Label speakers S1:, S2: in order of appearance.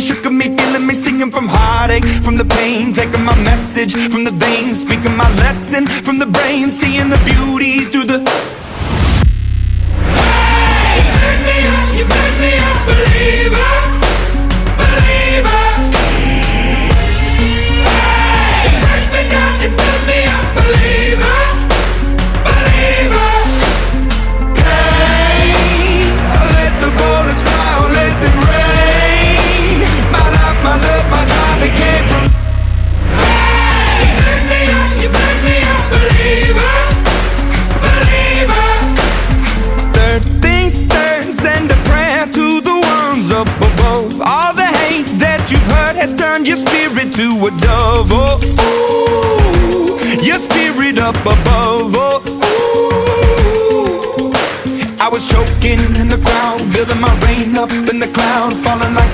S1: shook of me, feeling me, singing from heartache, from the pain, taking my message from the veins, speaking my lesson from the brain, seeing the beauty through the. Hey, you made me a believer, believer. Hey, you break me down, you build me up, believer, believer. Hey, let the bullets fly, let them rain. My life, my love, my drive, it came from. Hey, you made me a believer, believer. Third things third, send a prayer to the ones up above. All the hate that you've heard has turned your spirit to a dove. Oh, ooh, your spirit up above. Oh, ooh. I was choking in the crowd, building my rain up in the cloud, falling like